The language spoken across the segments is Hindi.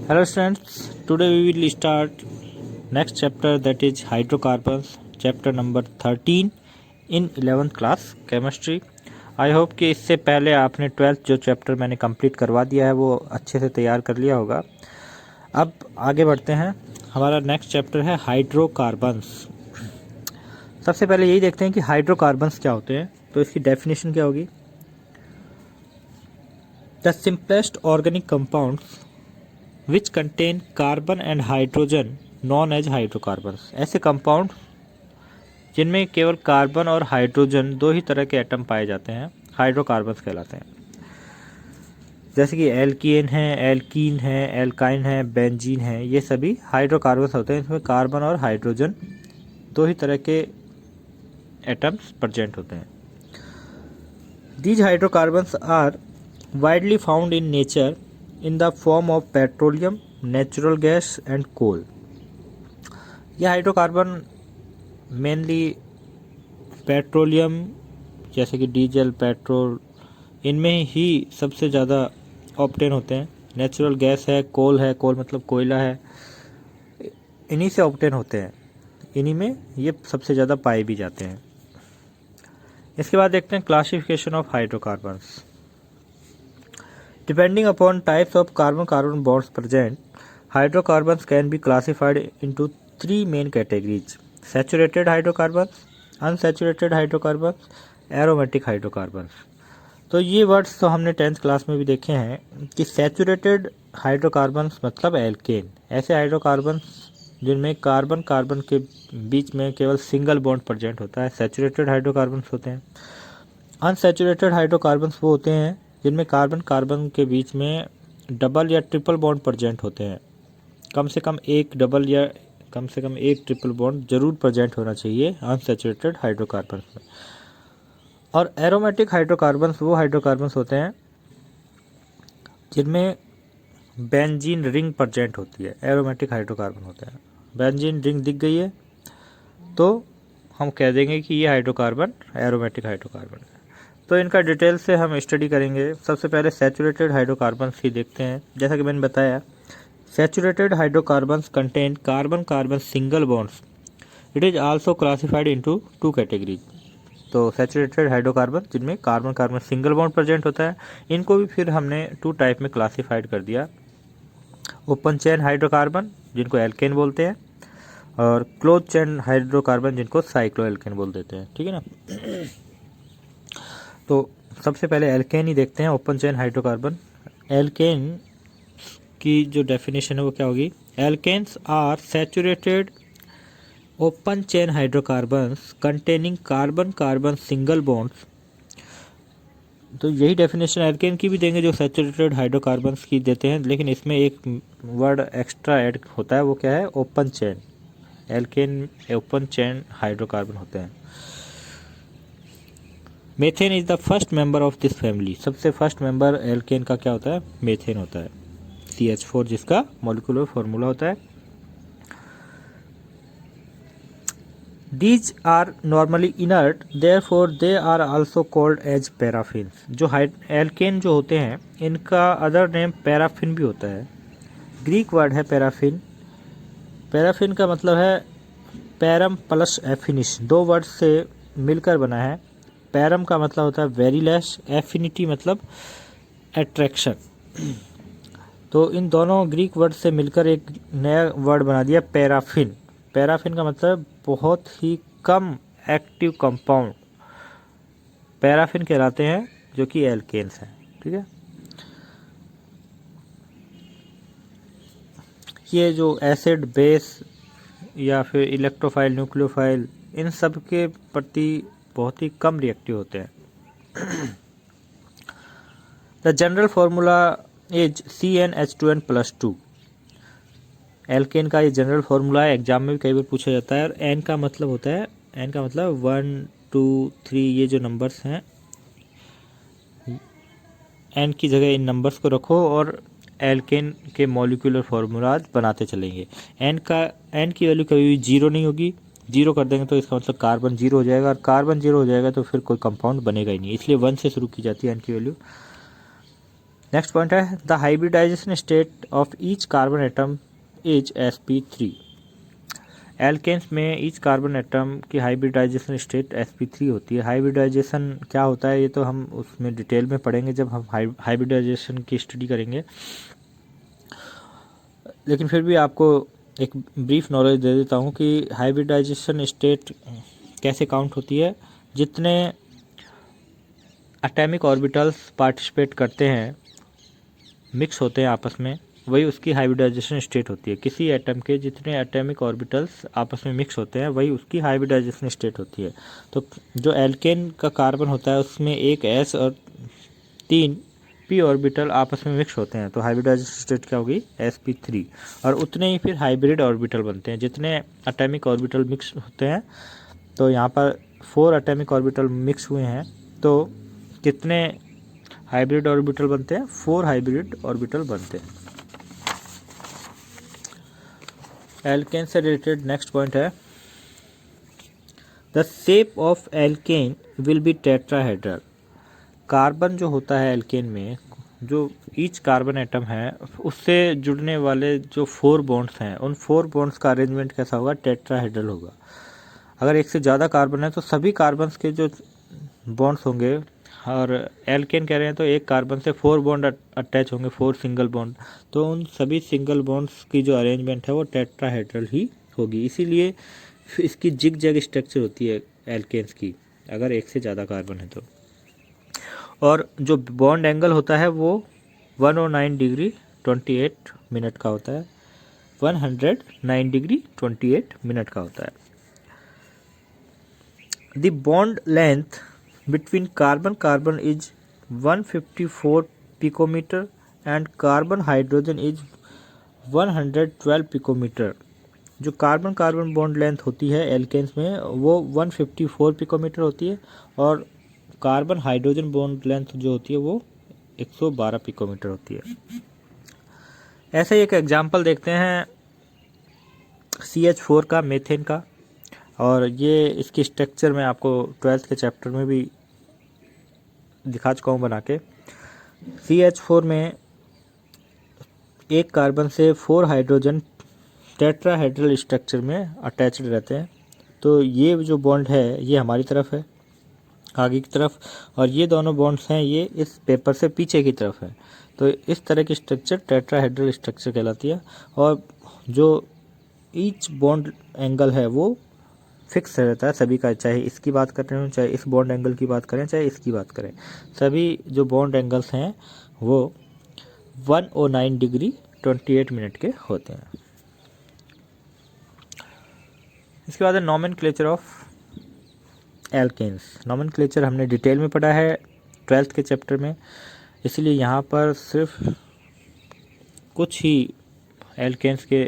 Hello students, today we will start next chapter, that is hydrocarbons, chapter number 13 in 11th class chemistry. I hope कि इससे पहले आपने 12th जो चैप्टर मैंने कंप्लीट करवा दिया है वो अच्छे से तैयार कर लिया होगा। अब आगे बढ़ते हैं। हमारा नेक्स्ट चैप्टर है हाइड्रोकार्बन्स। सबसे पहले यही देखते हैं कि हाइड्रोकार्बन्स क्या होते हैं। तो इसकी डेफिनेशन क्या होगी? The simplest organic compounds which contain carbon and hydrogen known as hydrocarbons. ऐसे कंपाउंड जिनमें केवल कार्बन और हाइड्रोजन दो ही तरह के एटम पाए जाते हैं हाइड्रोकार्बन्स कहलाते हैं। जैसे कि एल्कीन है, एल्कीन है, एल्काइन है, बेंजीन है, ये सभी हाइड्रोकार्बन्स होते हैं। इसमें कार्बन और हाइड्रोजन दो ही तरह के एटम्स प्रेजेंट होते हैं। These hydrocarbons are widely found in nature in the form of petroleum, natural gas and coal। यह हाइड्रोकार्बन मेनली पेट्रोलियम जैसे कि डीजल, पेट्रोल, इनमें ही सबसे ज़्यादा ऑब्टेन होते हैं। नेचुरल गैस है, कोल है, कोल मतलब कोयला है, इन्हीं से ऑब्टेन होते हैं। इन्हीं में ये सबसे ज़्यादा पाए भी जाते हैं। इसके बाद देखते हैं classification of hydrocarbons. Depending upon types of carbon-carbon bonds present, hydrocarbons can be classified into three main categories: saturated hydrocarbons, unsaturated hydrocarbons, aromatic hydrocarbons। तो ये वर्ड्स तो हमने 10th क्लास में भी देखे हैं कि सैचुरेटेड हाइड्रोकार्बन्स मतलब एल्केन, ऐसे हाइड्रोकार्बन्स जिनमें कार्बन कार्बन के बीच में केवल सिंगल बॉन्ड प्रेजेंट होता है, सैचुरेटेड हाइड्रोकार्बन्स होते हैं। अनसैचुरेटेड हाइड्रोकार्बन्स वो होते हैं जिनमें कार्बन कार्बन के बीच में डबल या ट्रिपल बॉन्ड प्रेजेंट होते हैं। कम से कम एक डबल या कम से कम एक ट्रिपल बॉन्ड जरूर प्रेजेंट होना चाहिए अनसैचुरेटेड हाइड्रोकार्बन्स में। और एरोमेटिक हाइड्रोकार्बन्स वो हाइड्रोकार्बन्स होते हैं जिनमें बेंजीन रिंग प्रेजेंट होती है, एरोमेटिक हाइड्रोकार्बन होते हैं। बेंजीन रिंग दिख गई है तो हम कह देंगे कि ये हाइड्रोकार्बन एरोमेटिक हाइड्रोकार्बन है। तो इनका डिटेल से हम स्टडी करेंगे। सबसे पहले सैचुरेटेड हाइड्रोकार्बन्स ही देखते हैं। जैसा कि मैंने बताया, saturated hydrocarbons contain carbon carbon single bonds. It is also classified into two categories. तो सैचुरेटेड हाइड्रोकार्बन जिनमें carbon carbon single bond present होता है, इनको भी फिर हमने टू टाइप में क्लासिफाइड कर दिया। ओपन चेन हाइड्रोकार्बन जिनको एल्केन बोलते हैं, और क्लोज चेन हाइड्रोकार्बन जिनको साइक्लो एल्केन बोल देते हैं। ठीक है ना। तो सबसे पहले एल्केन ही देखते हैं, ओपन चेन हाइड्रोकार्बन। एल्केन की जो डेफिनेशन है वो क्या होगी? Alkanes are saturated open chain hydrocarbons containing carbon carbon single bonds. तो यही डेफिनेशन एल्केन की भी देंगे जो सैचुरेटेड हाइड्रोकार्बन्स की देते हैं, लेकिन इसमें एक वर्ड एक्स्ट्रा ऐड होता है, वो क्या है? Open chain. Alkane open chain hydrocarbon होते हैं। Methane is the first member of this family. सबसे फर्स्ट मेंबर एल्केन का क्या होता है? मेथेन होता है, CH4 जिसका मॉलिक्यूलर फॉर्मूला होता है। These are normally inert, therefore they are also called as paraffins। जो एल्केन जो होते हैं इनका अदर नेम पैराफिन भी होता है। ग्रीक वर्ड है पैराफिन। पैराफिन का मतलब है पैरम प्लस एफिनिश, दो वर्ड से मिलकर बना है। पैरम का मतलब होता है वेरी लेस, एफिनिटी मतलब अट्रैक्शन। तो इन दोनों ग्रीक वर्ड से मिलकर एक नया वर्ड बना दिया पैराफिन। पैराफिन का मतलब बहुत ही कम एक्टिव कंपाउंड पैराफिन कहलाते हैं, जो कि एल्केन्स हैं। ठीक है। ये जो एसिड, बेस या फिर इलेक्ट्रोफाइल, न्यूक्लियोफाइल, इन सब के प्रति बहुत ही कम रिएक्टिव होते हैं। The general formula is CnH2n+2। Alkane का ये जनरल फॉर्मूला है, एग्जाम में भी कई बार पूछा जाता है। और एन का मतलब होता है, एन का मतलब 1 2 3, ये जो नंबर्स हैं, एन की जगह इन नंबर्स को रखो और एल्केन के मॉलिक्यूलर फॉर्मूलाज बनाते चलेंगे। एन की वैल्यू कभी भी जीरो नहीं होगी। जीरो कर देंगे तो इसका मतलब कार्बन जीरो हो जाएगा, और कार्बन जीरो हो जाएगा तो फिर कोई कंपाउंड बनेगा ही नहीं। इसलिए 1 से शुरू की जाती है एन की वैल्यू। नेक्स्ट पॉइंट है the hybridisation state of each carbon atom is sp3। Alkanes में ईच कार्बन एटम की हाइब्रिडाइजेशन स्टेट sp3 होती है। हाइब्रिडाइजेशन क्या होता है ये तो हम उसमें डिटेल में पढ़ेंगे जब हम हाइब्रिडाइजेशन की स्टडी करेंगे, लेकिन फिर भी आपको एक ब्रीफ नॉलेज दे देता हूँ कि हाइब्रिडाइजेशन स्टेट कैसे काउंट होती है। जितने एटॉमिक ऑर्बिटल्स पार्टिसिपेट करते हैं, मिक्स होते हैं आपस में, वही उसकी हाइब्रिडाइजेशन स्टेट होती है। किसी एटम के जितने एटॉमिक ऑर्बिटल्स आपस में मिक्स होते हैं वही उसकी हाइब्रिडाइजेशन स्टेट होती है। तो जो एल्केन का कार्बन होता है उसमें एक s और 3 p ऑर्बिटल आपस में मिक्स होते हैं, तो हाइब्रिडाइजेशन स्टेट क्या होगी sp3। और उतने ही फिर हाइब्रिड ऑर्बिटल बनते हैं जितने एटॉमिक ऑर्बिटल मिक्स होते हैं। तो यहाँ पर 4 एटॉमिक ऑर्बिटल मिक्स हुए हैं, तो कितने हाइब्रिड ऑर्बिटल बनते हैं? 4 हाइब्रिड ऑर्बिटल बनते हैं। एल्केन से रिलेटेड नेक्स्ट पॉइंट है the shape of alkene will be tetrahedral. Carbon जो होता है एल्केन में, जो ईच कार्बन एटम है उससे जुड़ने वाले जो 4 बॉन्ड्स हैं, उन 4 बॉन्ड्स का अरेंजमेंट कैसा होगा? टेट्राहेड्रल होगा। अगर एक से ज़्यादा कार्बन है तो सभी कार्बन्स के जो बॉन्ड्स होंगे, और एल्केन कह रहे हैं तो एक कार्बन से 4 बॉन्ड अटैच होंगे, 4 सिंगल बॉन्ड, तो उन सभी सिंगल बॉन्ड्स की जो अरेंजमेंट है वो टेट्राहेड्रल ही होगी। इसीलिए इसकी जिग जैग स्ट्रक्चर होती है एल्केन्स की, अगर एक से ज़्यादा कार्बन है तो। और जो बॉन्ड एंगल होता है वो 109 डिग्री 28 मिनट का होता है। 109 डिग्री 28 मिनट का होता है। The bond length between carbon is 154 picometer and carbon hydrogen is 112 picometre. जो कार्बन कार्बन बॉन्ड लेंथ होती है एल्केन्स में वो 154 पिकोमीटर होती है, और कार्बन हाइड्रोजन बॉन्ड लेंथ जो होती है वो 112 पिकोमीटर होती है। ऐसे ही एक एग्जांपल देखते हैं CH4 का, मेथेन का, और ये इसकी स्ट्रक्चर मैं आपको 12th के चैप्टर में भी दिखा चुका हूँ बना के। CH4 में एक कार्बन से 4 हाइड्रोजन टेट्राहेड्रल स्ट्रक्चर में अटैच्ड रहते हैं। तो ये जो बॉन्ड है ये हमारी तरफ है, आगे की तरफ, और ये दोनों बॉन्ड्स हैं ये इस पेपर से पीछे की तरफ है। तो इस तरह की स्ट्रक्चर टेट्राहेड्रल स्ट्रक्चर कहलाती है। और जो ईच बॉन्ड एंगल है वो फिक्स रहता है सभी का, चाहे इसकी बात कर रहे हो, चाहे इस बॉन्ड एंगल की बात करें, चाहे इसकी बात करें, सभी जो बॉन्ड एंगल्स हैं वो 109 डिग्री 28 मिनट के होते हैं। इसके बाद है नॉमेनक्लेचर ऑफ एल्केन्स। नॉमेनक्लेचर हमने डिटेल में पढ़ा है 12th के चैप्टर में, इसलिए यहाँ पर सिर्फ कुछ ही एल्केन्स के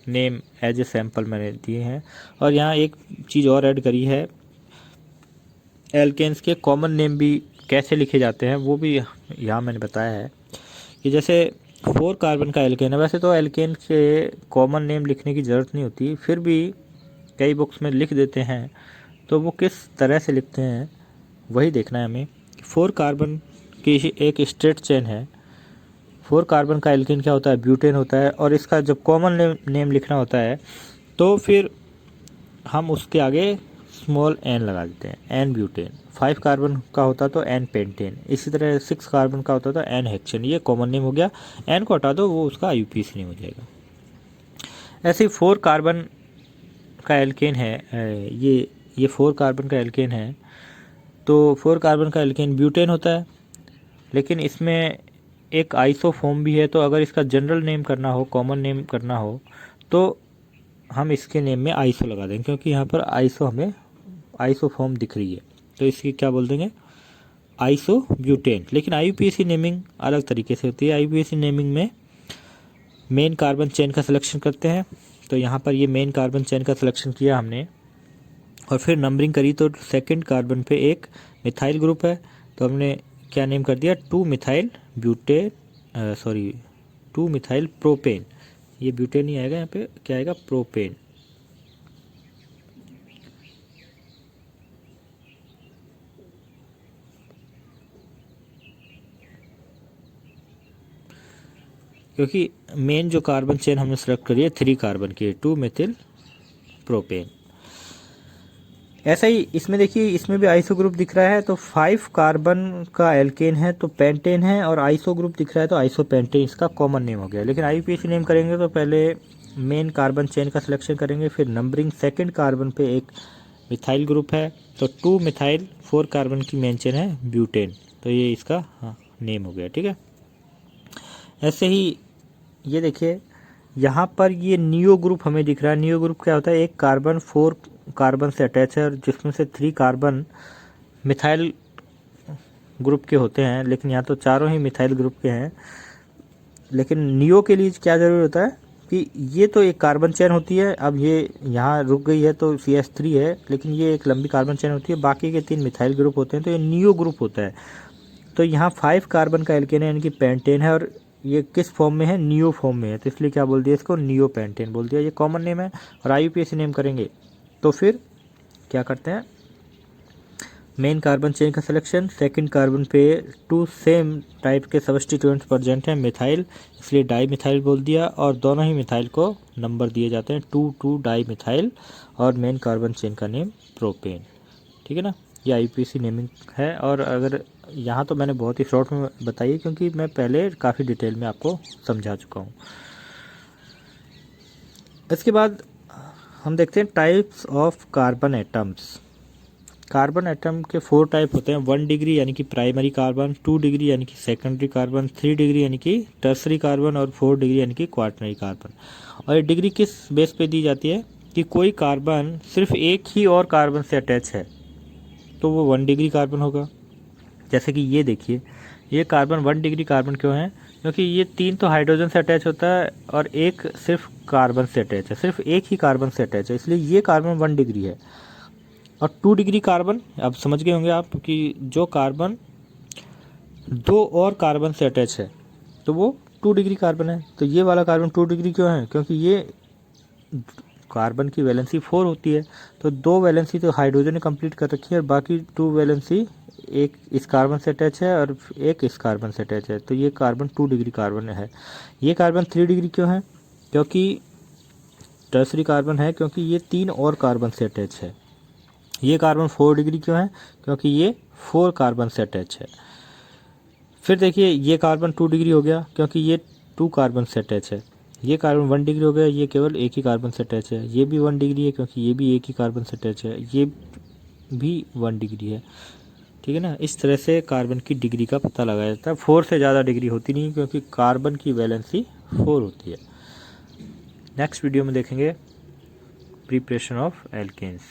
नेम एज ए सैम्पल मैंने दिए हैं। और यहाँ एक चीज़ और ऐड करी है, एल्केन्स के कॉमन नेम भी कैसे लिखे जाते हैं वो भी यहाँ मैंने बताया है कि जैसे 4 कार्बन का एल्केन है, वैसे तो एल्केन के कॉमन नेम लिखने की ज़रूरत नहीं होती, फिर भी कई बुक्स में लिख देते हैं, तो वो किस तरह से लिखते हैं वही देखना है हमें। 4 कार्बन की एक स्ट्रेट चेन है, 4 कार्बन का एल्केन क्या होता है? ब्यूटेन होता है। और इसका जब कॉमन नेम लिखना होता है तो फिर हम उसके आगे स्मॉल n लगा देते हैं, n ब्यूटेन। 5 कार्बन का होता तो n पेंटेन, इसी तरह 6 कार्बन का होता तो n हेक्सेन। ये कॉमन नेम हो गया, n को हटा दो वो उसका IUPAC नेम हो जाएगा। ऐसे ही 4 कार्बन का एल्केन है, ये 4 कार्बन का एल्केन है, तो 4 कार्बन का एल्केन ब्यूटेन होता है, लेकिन इसमें एक आइसोफॉर्म भी है। तो अगर इसका जनरल नेम करना हो, कॉमन नेम करना हो, तो हम इसके नेम में आइसो लगा देंगे, क्योंकि यहाँ पर आइसो हमें आइसोफॉर्म दिख रही है, तो इसकी क्या बोल देंगे? Iso butane. लेकिन IUPAC नेमिंग अलग तरीके से होती है। IUPAC नेमिंग में मेन कार्बन चेन का सिलेक्शन करते हैं, तो यहाँ पर ये मेन कार्बन चेन का सिलेक्शन किया हमने, और फिर नंबरिंग करी तो सेकंड कार्बन पे एक मिथाइल ग्रुप है, तो हमने क्या नेम कर दिया? 2 मिथाइल ब्यूटेन, 2 मिथाइल प्रोपेन। ये ब्यूटेन नहीं आएगा, यहाँ पे क्या आएगा? प्रोपेन। क्योंकि मेन जो कार्बन चेन हमने सेलेक्ट करी है 3 कार्बन की, 2 मेथिल प्रोपेन। ऐसा ही इसमें देखिए, इसमें भी आइसो ग्रुप दिख रहा है तो 5 कार्बन का एल्केन है तो पेंटेन है, और आइसो ग्रुप दिख रहा है तो आइसोपेंटेन इसका कॉमन नेम हो गया। लेकिन आईयूपीएसी नेम करेंगे तो पहले मेन कार्बन चेन का सिलेक्शन करेंगे, फिर नंबरिंग सेकंड कार्बन पे एक मिथाइल ग्रुप है तो 2 मिथाइल 4 कार्बन की मेन चेन है ब्यूटेन, तो ये इसका नेम हो गया। ठीक है, ऐसे ही ये देखिए यहाँ पर ये नियो ग्रुप हमें दिख रहा है। नियो ग्रुप क्या होता है, एक कार्बन 4 कार्बन से अटैच है और जिसमें से 3 कार्बन मिथाइल ग्रुप के होते हैं, लेकिन यहाँ तो चारों ही मिथाइल ग्रुप के हैं। लेकिन नियो के लिए क्या जरूरी होता है कि ये तो एक कार्बन चेन होती है, अब ये यहाँ रुक गई है तो CH3 है, लेकिन ये एक लंबी कार्बन चेन होती है, बाकी के 3 मिथाइल ग्रुप होते हैं तो ये नियो ग्रुप होता है। तो यहाँ 5 कार्बन का एल्केन है यानी कि पेंटेन है, और ये किस फॉर्म में है, नियो फॉर्म में है, तो इसलिए क्या बोल दिया इसको, नियो पेंटेन बोल दिया। ये कॉमन नेम है। और आईयूपीएसी नेम करेंगे तो फिर क्या करते हैं, मेन कार्बन चेन का सिलेक्शन, सेकंड कार्बन पे 2 सेम टाइप के सब्स्टिट्यूएंट्स प्रेजेंट हैं मिथाइल, इसलिए डाई मिथाइल बोल दिया, और दोनों ही मिथाइल को नंबर दिए जाते हैं 2 डाई मिथाइल, और मेन कार्बन चेन का नेम प्रोपेन। ठीक है ना, ये आईयूपीएसी नेमिंग है। और अगर यहाँ तो मैंने बहुत ही शॉर्ट में बताई क्योंकि मैं पहले काफ़ी डिटेल में आपको समझा चुका हूँ। इसके बाद हम देखते हैं types of carbon atoms. Carbon atom के 4 टाइप होते हैं, 1 डिग्री यानी कि प्राइमरी कार्बन, 2 डिग्री यानी कि सेकेंडरी कार्बन, 3 डिग्री यानी कि टर्सरी कार्बन, और 4 डिग्री यानी कि क्वार्टनरी कार्बन। और ये डिग्री किस बेस पे दी जाती है कि कोई कार्बन सिर्फ एक ही और कार्बन से अटैच है तो वो 1 डिग्री कार्बन होगा। जैसे कि ये देखिए, ये कार्बन 1 डिग्री कार्बन क्यों है, क्योंकि ये 3 तो हाइड्रोजन से अटैच होता है और एक सिर्फ कार्बन से अटैच है, सिर्फ एक ही कार्बन से अटैच है, इसलिए ये कार्बन 1 डिग्री है। और 2 डिग्री कार्बन, अब समझ गए होंगे आप कि जो कार्बन 2 और कार्बन से अटैच है तो वो 2 डिग्री कार्बन है। तो ये वाला कार्बन 2 डिग्री क्यों है, क्योंकि ये कार्बन की वैलेंसी 4 होती है, तो 2 वैलेंसी तो हाइड्रोजन ने कंप्लीट कर रखी है और बाकी 2 वैलेंसी एक इस कार्बन से अटैच है और एक इस कार्बन से अटैच है, तो ये कार्बन 2 डिग्री कार्बन है। ये कार्बन 3 डिग्री क्यों है, क्योंकि टर्सरी कार्बन है, क्योंकि ये 3 और कार्बन से अटैच है। ये कार्बन 4 डिग्री क्यों है, क्योंकि ये 4 कार्बन से अटैच है। फिर देखिए ये कार्बन 2 डिग्री हो गया क्योंकि ये 2 कार्बन से अटैच है। ये कार्बन 1 डिग्री हो गया, ये केवल एक ही कार्बन से अटैच है। ये भी 1 डिग्री है क्योंकि ये भी एक ही कार्बन से अटैच है। ये भी 1 डिग्री है। ठीक है ना, इस तरह से कार्बन की डिग्री का पता लगाया जाता है। 4 से ज़्यादा डिग्री होती नहीं क्योंकि कार्बन की वैलेंसी 4 होती है। नेक्स्ट वीडियो में देखेंगे प्रिपरेशन ऑफ एल्केन्स।